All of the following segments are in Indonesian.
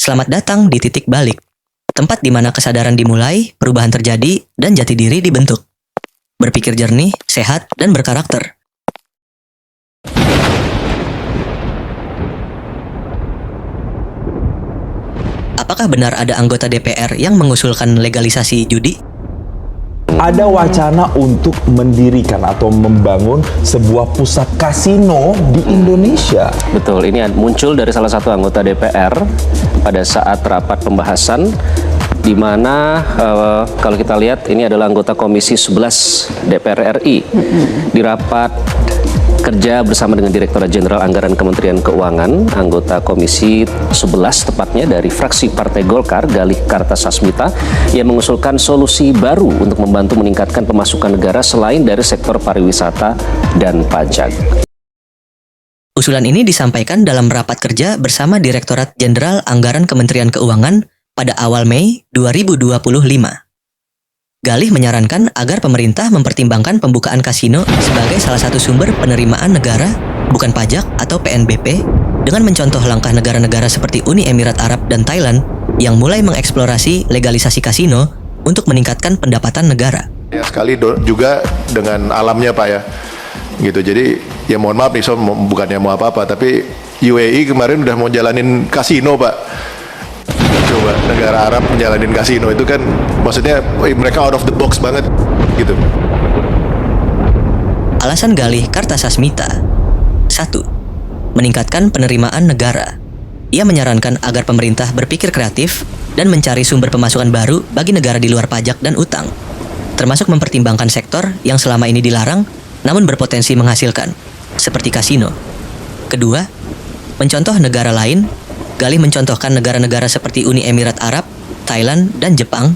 Selamat datang di titik balik, tempat di mana kesadaran dimulai, perubahan terjadi, dan jati diri dibentuk. Berpikir jernih, sehat, dan berkarakter. Apakah benar ada anggota DPR yang mengusulkan legalisasi judi? Ada wacana untuk mendirikan atau membangun sebuah pusat kasino di Indonesia. Betul, ini muncul dari salah satu anggota DPR pada saat rapat pembahasan di mana kalau kita lihat ini adalah anggota Komisi 11 DPR RI. Di rapat kerja bersama dengan Direktorat Jenderal Anggaran Kementerian Keuangan, anggota Komisi 11 tepatnya dari fraksi Partai Golkar, Galih Kartasasmita, yang mengusulkan solusi baru untuk membantu meningkatkan pemasukan negara selain dari sektor pariwisata dan pajak. Usulan ini disampaikan dalam rapat kerja bersama Direktorat Jenderal Anggaran Kementerian Keuangan pada awal Mei 2025. Galih menyarankan agar pemerintah mempertimbangkan pembukaan kasino sebagai salah satu sumber penerimaan negara, bukan pajak atau PNBP, dengan mencontoh langkah negara-negara seperti Uni Emirat Arab dan Thailand yang mulai mengeksplorasi legalisasi kasino untuk meningkatkan pendapatan negara. Ya sekali juga dengan alamnya Pak ya, gitu. Jadi ya mohon maaf nih, bukannya mau apa-apa, tapi UAE kemarin udah mau jalanin kasino Pak. Coba negara Arab menjalanin kasino itu kan maksudnya mereka out of the box banget gitu. Alasan Galih Kartasasmita: 1. Meningkatkan penerimaan negara. Ia menyarankan agar pemerintah berpikir kreatif dan mencari sumber pemasukan baru bagi negara di luar pajak dan utang, termasuk mempertimbangkan sektor yang selama ini dilarang namun berpotensi menghasilkan, seperti kasino. Kedua, mencontoh negara lain. Galih mencontohkan negara-negara seperti Uni Emirat Arab, Thailand, dan Jepang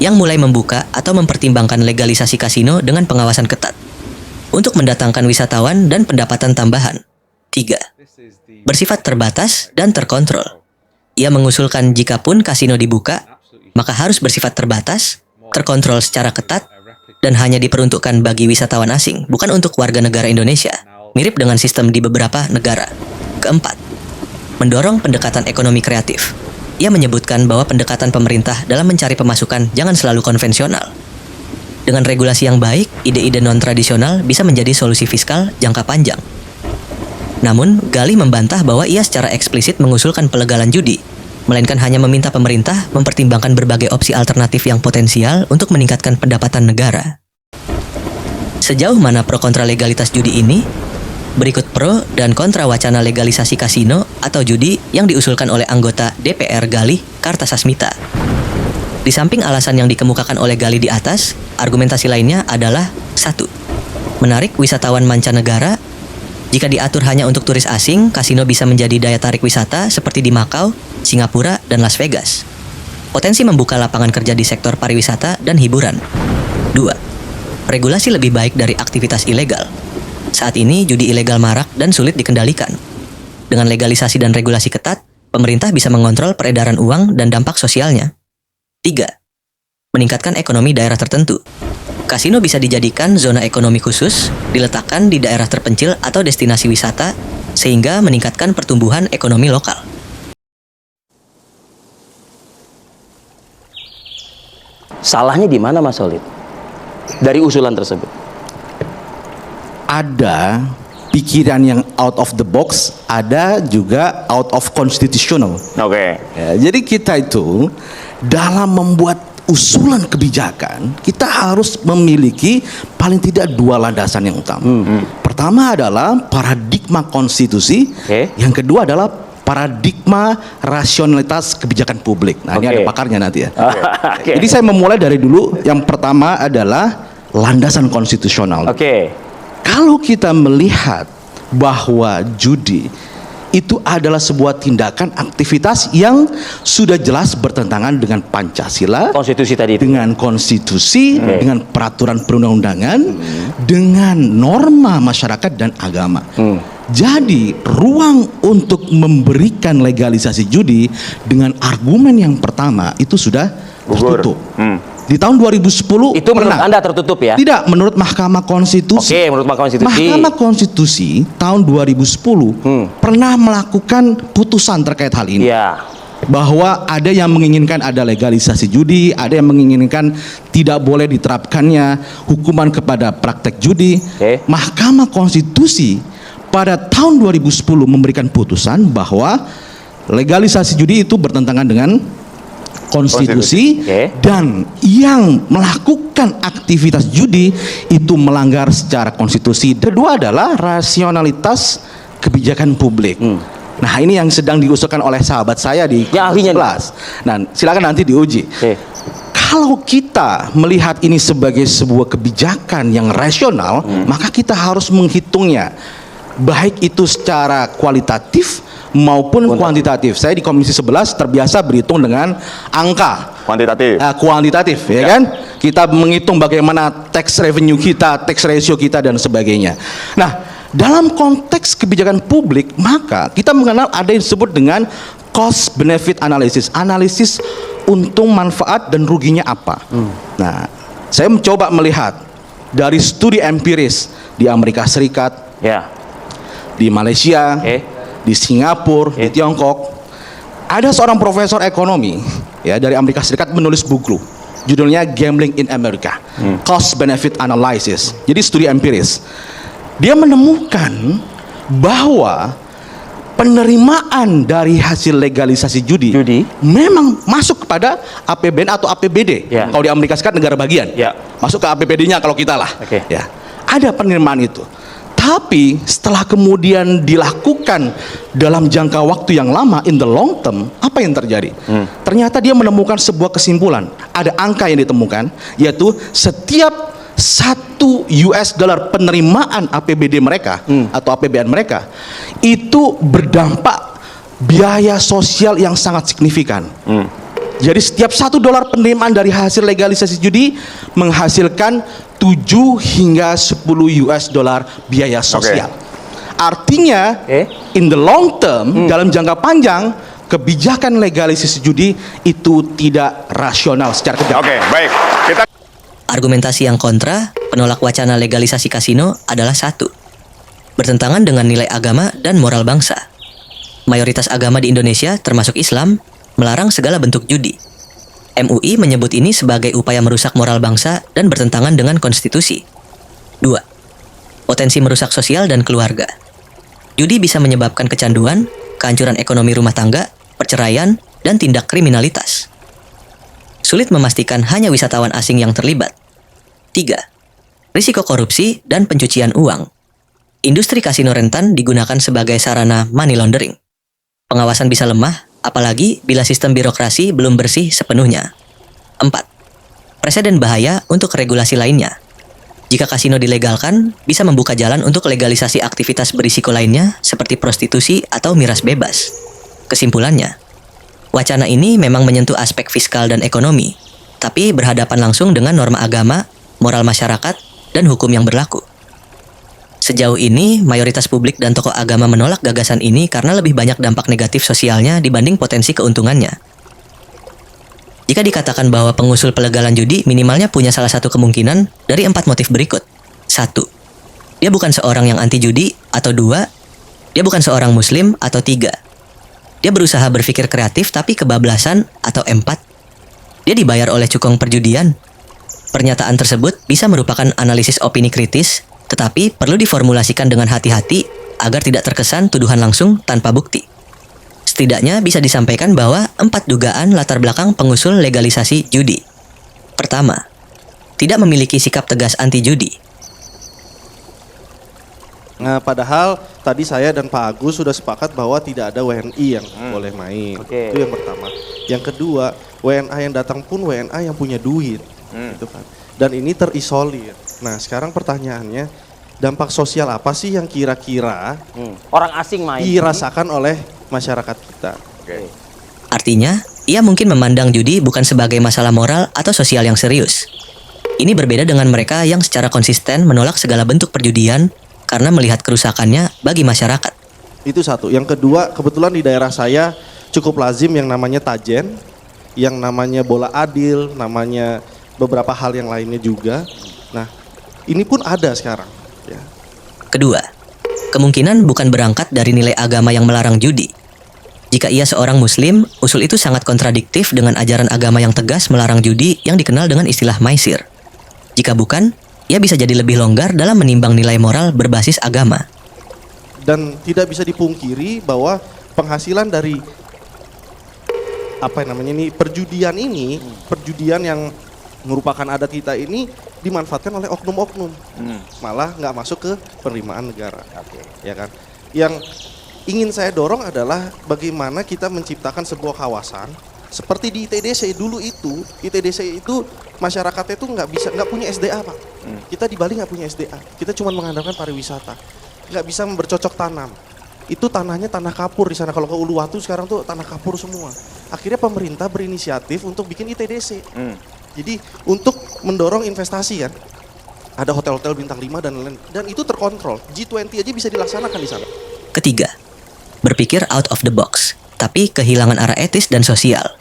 yang mulai membuka atau mempertimbangkan legalisasi kasino dengan pengawasan ketat untuk mendatangkan wisatawan dan pendapatan tambahan. 3. Bersifat terbatas dan terkontrol. Ia mengusulkan jikapun kasino dibuka, maka harus bersifat terbatas, terkontrol secara ketat, dan hanya diperuntukkan bagi wisatawan asing, bukan untuk warga negara Indonesia, mirip dengan sistem di beberapa negara. Keempat, mendorong pendekatan ekonomi kreatif. Ia menyebutkan bahwa pendekatan pemerintah dalam mencari pemasukan jangan selalu konvensional. Dengan regulasi yang baik, ide-ide non-tradisional bisa menjadi solusi fiskal jangka panjang. Namun, Galih membantah bahwa ia secara eksplisit mengusulkan pelegalan judi, melainkan hanya meminta pemerintah mempertimbangkan berbagai opsi alternatif yang potensial untuk meningkatkan pendapatan negara. Sejauh mana pro kontra legalitas judi ini? Berikut pro dan kontra wacana legalisasi kasino atau judi yang diusulkan oleh anggota DPR Galih Kartasasmita. Di samping alasan yang dikemukakan oleh Galih di atas, argumentasi lainnya adalah 1. Menarik wisatawan mancanegara. Jika diatur hanya untuk turis asing, kasino bisa menjadi daya tarik wisata seperti di Makau, Singapura, dan Las Vegas. Potensi membuka lapangan kerja di sektor pariwisata dan hiburan. 2. Regulasi lebih baik dari aktivitas ilegal. Saat ini judi ilegal marak dan sulit dikendalikan. Dengan legalisasi dan regulasi ketat, pemerintah bisa mengontrol peredaran uang dan dampak sosialnya. 3. Meningkatkan ekonomi daerah tertentu. Kasino bisa dijadikan zona ekonomi khusus, diletakkan di daerah terpencil atau destinasi wisata, sehingga meningkatkan pertumbuhan ekonomi lokal. Salahnya di mana Mas Solid dari usulan tersebut? Ada pikiran yang out of the box, ada juga out of constitutional. Oke. Ya, jadi kita itu dalam membuat usulan kebijakan, kita harus memiliki paling tidak dua landasan yang utama. Pertama adalah paradigma konstitusi, yang kedua adalah paradigma rasionalitas kebijakan publik. Nah, ini ada pakarnya nanti ya. Jadi saya memulai dari dulu, yang pertama adalah landasan konstitusional. Kalau kita melihat bahwa judi itu adalah sebuah tindakan aktivitas yang sudah jelas bertentangan dengan Pancasila, konstitusi tadi itu. Dengan konstitusi, dengan peraturan perundang-undangan, dengan norma masyarakat dan agama. Jadi ruang untuk memberikan legalisasi judi dengan argumen yang pertama itu sudah tertutup. Di tahun 2010 itu menurut Anda tertutup ya? Tidak, menurut Mahkamah Konstitusi. Oke, menurut Mahkamah Konstitusi. Mahkamah Konstitusi tahun 2010 pernah melakukan putusan terkait hal ini. Iya. bahwa ada yang menginginkan ada legalisasi judi, ada yang menginginkan tidak boleh diterapkannya hukuman kepada praktek judi. Mahkamah Konstitusi pada tahun 2010 memberikan putusan bahwa legalisasi judi itu bertentangan dengan konstitusi, dan yang melakukan aktivitas judi itu melanggar secara konstitusi. Kedua adalah rasionalitas kebijakan publik. Nah, ini yang sedang diusulkan oleh sahabat saya di ahlinya 11. Nah, silakan nanti diuji. Kalau kita melihat ini sebagai sebuah kebijakan yang rasional, maka kita harus menghitungnya, baik itu secara kualitatif maupun kuantitatif. Saya di Komisi 11 terbiasa berhitung dengan angka kuantitatif, ya kan? Kita menghitung bagaimana tax revenue kita, tax ratio kita, dan sebagainya. Nah, dalam konteks kebijakan publik, maka kita mengenal ada yang disebut dengan cost benefit analysis, analisis untung manfaat dan ruginya apa. Nah, saya mencoba melihat dari studi empiris di Amerika Serikat, di Malaysia, di Singapura, di Tiongkok, ada seorang profesor ekonomi ya dari Amerika Serikat menulis buku, judulnya Gambling in America, Cost Benefit Analysis. Jadi studi empiris. Dia menemukan bahwa penerimaan dari hasil legalisasi judi memang masuk kepada APBN atau APBD. Kalau di Amerika Serikat negara bagian, masuk ke APBD-nya kalau kita lah. Ya, ada penerimaan itu. Tapi setelah kemudian dilakukan dalam jangka waktu yang lama, in the long term, apa yang terjadi? Ternyata dia menemukan sebuah kesimpulan. Ada angka yang ditemukan, yaitu setiap $1 penerimaan APBD mereka atau APBN mereka itu berdampak biaya sosial yang sangat signifikan. Jadi setiap $1 penerimaan dari hasil legalisasi judi menghasilkan 7 hingga $10 biaya sosial. Artinya in the long term, dalam jangka panjang, kebijakan legalisasi judi itu tidak rasional secara kebijakan. Baik. Argumentasi yang kontra penolak wacana legalisasi kasino adalah 1. Bertentangan dengan nilai agama dan moral bangsa. Mayoritas agama di Indonesia, termasuk Islam, melarang segala bentuk judi. MUI menyebut ini sebagai upaya merusak moral bangsa dan bertentangan dengan konstitusi. 2. Potensi merusak sosial dan keluarga. Judi bisa menyebabkan kecanduan, kehancuran ekonomi rumah tangga, perceraian, dan tindak kriminalitas. Sulit memastikan hanya wisatawan asing yang terlibat. 3. Risiko korupsi dan pencucian uang. Industri kasino rentan digunakan sebagai sarana money laundering. Pengawasan bisa lemah, apalagi bila sistem birokrasi belum bersih sepenuhnya. 4. Preseden bahaya untuk regulasi lainnya. Jika kasino dilegalkan, bisa membuka jalan untuk legalisasi aktivitas berisiko lainnya seperti prostitusi atau miras bebas. Kesimpulannya, wacana ini memang menyentuh aspek fiskal dan ekonomi, tapi berhadapan langsung dengan norma agama, moral masyarakat, dan hukum yang berlaku. Sejauh ini, mayoritas publik dan tokoh agama menolak gagasan ini karena lebih banyak dampak negatif sosialnya dibanding potensi keuntungannya. Jika dikatakan bahwa pengusul pelegalan judi minimalnya punya salah satu kemungkinan dari 4 motif berikut. 1. Dia bukan seorang yang anti judi, atau 2. Dia bukan seorang muslim, atau 3. Dia berusaha berpikir kreatif tapi kebablasan, atau 4. Dia dibayar oleh cukong perjudian. Pernyataan tersebut bisa merupakan analisis opini kritis, tetapi perlu diformulasikan dengan hati-hati agar tidak terkesan tuduhan langsung tanpa bukti. Setidaknya bisa disampaikan bahwa 4 dugaan latar belakang pengusul legalisasi judi. Pertama, tidak memiliki sikap tegas anti judi. Nah, padahal tadi saya dan Pak Agus sudah sepakat bahwa tidak ada WNI yang boleh main. Itu yang pertama. Yang kedua, WNA yang datang pun WNA yang punya duit. Gitu kan. Dan ini terisolir. Nah, sekarang pertanyaannya, dampak sosial apa sih yang kira-kira orang asing main dirasakan oleh masyarakat kita? Artinya, ia mungkin memandang judi bukan sebagai masalah moral atau sosial yang serius. Ini berbeda dengan mereka yang secara konsisten menolak segala bentuk perjudian karena melihat kerusakannya bagi masyarakat. Itu satu. Yang kedua, kebetulan di daerah saya cukup lazim yang namanya tajen, yang namanya bola adil, namanya beberapa hal yang lainnya juga. Nah, ini pun ada sekarang. Ya. Kedua, kemungkinan bukan berangkat dari nilai agama yang melarang judi. Jika ia seorang muslim, usul itu sangat kontradiktif dengan ajaran agama yang tegas melarang judi yang dikenal dengan istilah maisir. Jika bukan, ia bisa jadi lebih longgar dalam menimbang nilai moral berbasis agama. Dan tidak bisa dipungkiri bahwa penghasilan dari perjudian yang merupakan adat kita ini dimanfaatkan oleh oknum-oknum, malah nggak masuk ke penerimaan negara, ya kan? Yang ingin saya dorong adalah bagaimana kita menciptakan sebuah kawasan seperti di ITDC dulu itu. ITDC itu masyarakatnya itu nggak punya SDA, Pak. Kita di Bali nggak punya SDA, kita cuma mengandalkan pariwisata, nggak bisa bercocok tanam. Itu tanahnya tanah kapur di sana. Kalau ke Uluwatu sekarang tuh tanah kapur semua. Akhirnya pemerintah berinisiatif untuk bikin ITDC. Jadi untuk mendorong investasi kan, ada hotel-hotel bintang 5 dan lain-lain, dan itu terkontrol. G20 aja bisa dilaksanakan di sana. Ketiga, berpikir out of the box, tapi kehilangan arah etis dan sosial.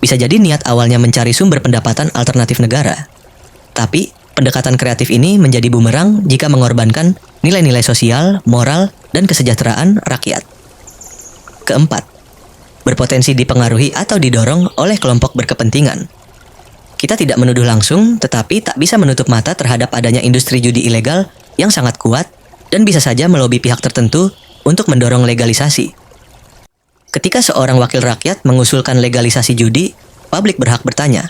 Bisa jadi niat awalnya mencari sumber pendapatan alternatif negara, tapi pendekatan kreatif ini menjadi bumerang jika mengorbankan nilai-nilai sosial, moral, dan kesejahteraan rakyat. Keempat, berpotensi dipengaruhi atau didorong oleh kelompok berkepentingan. Kita tidak menuduh langsung, tetapi tak bisa menutup mata terhadap adanya industri judi ilegal yang sangat kuat dan bisa saja melobi pihak tertentu untuk mendorong legalisasi. Ketika seorang wakil rakyat mengusulkan legalisasi judi, publik berhak bertanya,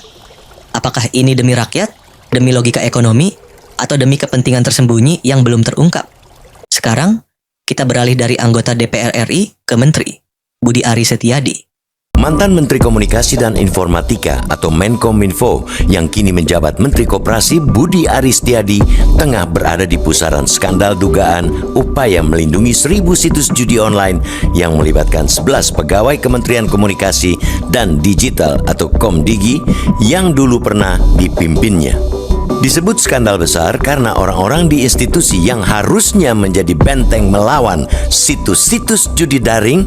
apakah ini demi rakyat, demi logika ekonomi, atau demi kepentingan tersembunyi yang belum terungkap? Sekarang, kita beralih dari anggota DPR RI ke Menteri, Budi Aris Setiadi. Mantan Menteri Komunikasi dan Informatika atau Menkominfo yang kini menjabat Menteri Koperasi Budi Aris Setiadi tengah berada di pusaran skandal dugaan upaya melindungi 1.000 situs judi online yang melibatkan 11 pegawai Kementerian Komunikasi dan Digital atau Komdigi yang dulu pernah dipimpinnya. Disebut skandal besar karena orang-orang di institusi yang harusnya menjadi benteng melawan situs-situs judi daring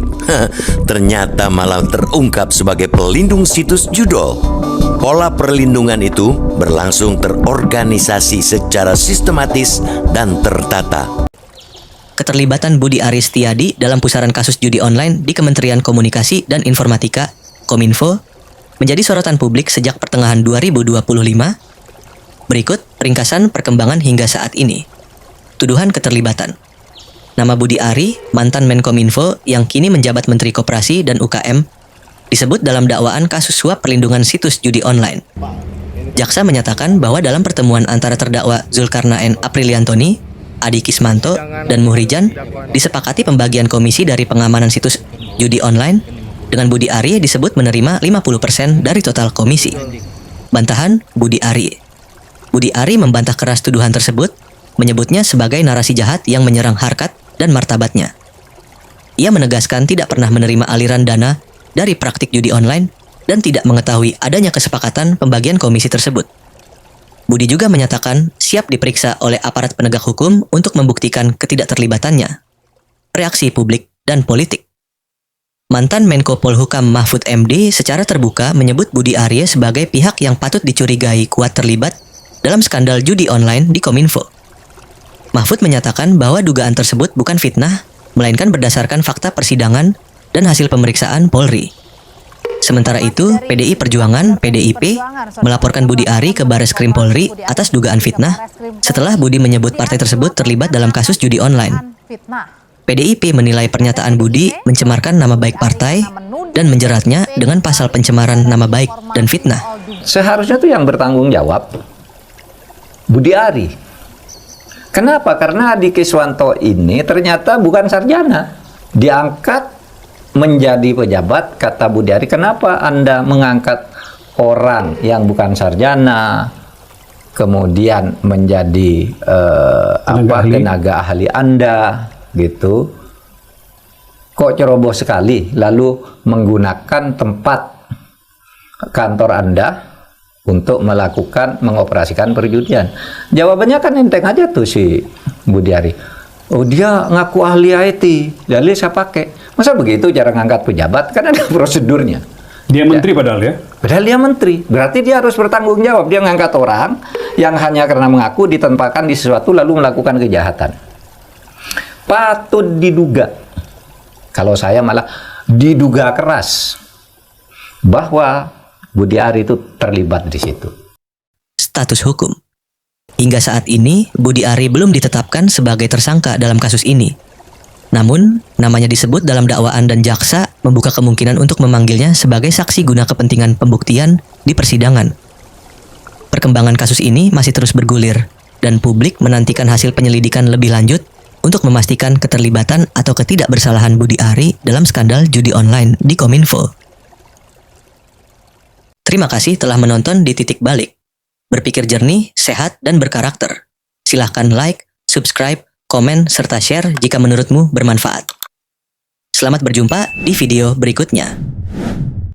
ternyata malah terungkap sebagai pelindung situs judol. Pola perlindungan itu berlangsung terorganisasi secara sistematis dan tertata. Keterlibatan Budi Aris Setiadi dalam pusaran kasus judi online di Kementerian Komunikasi dan Informatika, Kominfo, menjadi sorotan publik sejak pertengahan 2025. Berikut ringkasan perkembangan hingga saat ini. Tuduhan keterlibatan. Nama Budi Ari, mantan Menkominfo yang kini menjabat Menteri Koperasi dan UKM, disebut dalam dakwaan kasus suap perlindungan situs judi online. Jaksa menyatakan bahwa dalam pertemuan antara terdakwa Zulkarnaen Apriliantoni, Adi Kismanto, dan Muhrijan disepakati pembagian komisi dari pengamanan situs judi online dengan Budi Ari disebut menerima 50% dari total komisi. Bantahan Budi Ari. Budi Ari membantah keras tuduhan tersebut, menyebutnya sebagai narasi jahat yang menyerang harkat dan martabatnya. Ia menegaskan tidak pernah menerima aliran dana dari praktik judi online dan tidak mengetahui adanya kesepakatan pembagian komisi tersebut. Budi juga menyatakan siap diperiksa oleh aparat penegak hukum untuk membuktikan ketidakterlibatannya. Reaksi publik dan politik. Mantan Menko Polhukam Mahfud MD secara terbuka menyebut Budi Ari sebagai pihak yang patut dicurigai kuat terlibat dalam skandal judi online di Kominfo. Mahfud menyatakan bahwa dugaan tersebut bukan fitnah, melainkan berdasarkan fakta persidangan dan hasil pemeriksaan Polri. Sementara itu, PDI Perjuangan (PDIP) melaporkan Budi Ari ke Bareskrim Polri atas dugaan fitnah setelah Budi menyebut partai tersebut terlibat dalam kasus judi online. PDIP menilai pernyataan Budi mencemarkan nama baik partai dan menjeratnya dengan pasal pencemaran nama baik dan fitnah. Seharusnya tuh yang bertanggung jawab Budi Ari. Kenapa? Karena Adi Kiswanto ini ternyata bukan sarjana. Diangkat menjadi pejabat, kata Budi Ari, kenapa Anda mengangkat orang yang bukan sarjana, kemudian menjadi tenaga ahli Anda, gitu. Kok ceroboh sekali, lalu menggunakan tempat kantor Anda untuk mengoperasikan perjudian. Jawabannya kan enteng aja tuh si Budi Ari. Oh, dia ngaku ahli IT, jadi saya pakai. Masa begitu cara ngangkat pejabat? Kan ada prosedurnya. Dia menteri padahal ya? Padahal dia menteri. Berarti dia harus bertanggung jawab. Dia ngangkat orang yang hanya karena mengaku ditempatkan di sesuatu lalu melakukan kejahatan. Patut diduga. Kalau saya malah diduga keras bahwa Budi Ari itu terlibat di situ. Status hukum. Hingga saat ini, Budi Ari belum ditetapkan sebagai tersangka dalam kasus ini. Namun, namanya disebut dalam dakwaan dan jaksa membuka kemungkinan untuk memanggilnya sebagai saksi guna kepentingan pembuktian di persidangan. Perkembangan kasus ini masih terus bergulir, dan publik menantikan hasil penyelidikan lebih lanjut untuk memastikan keterlibatan atau ketidakbersalahan Budi Ari dalam skandal judi online di Kominfo. Terima kasih telah menonton di Titik Balik. Berpikir jernih, sehat, dan berkarakter. Silahkan like, subscribe, komen, serta share jika menurutmu bermanfaat. Selamat berjumpa di video berikutnya.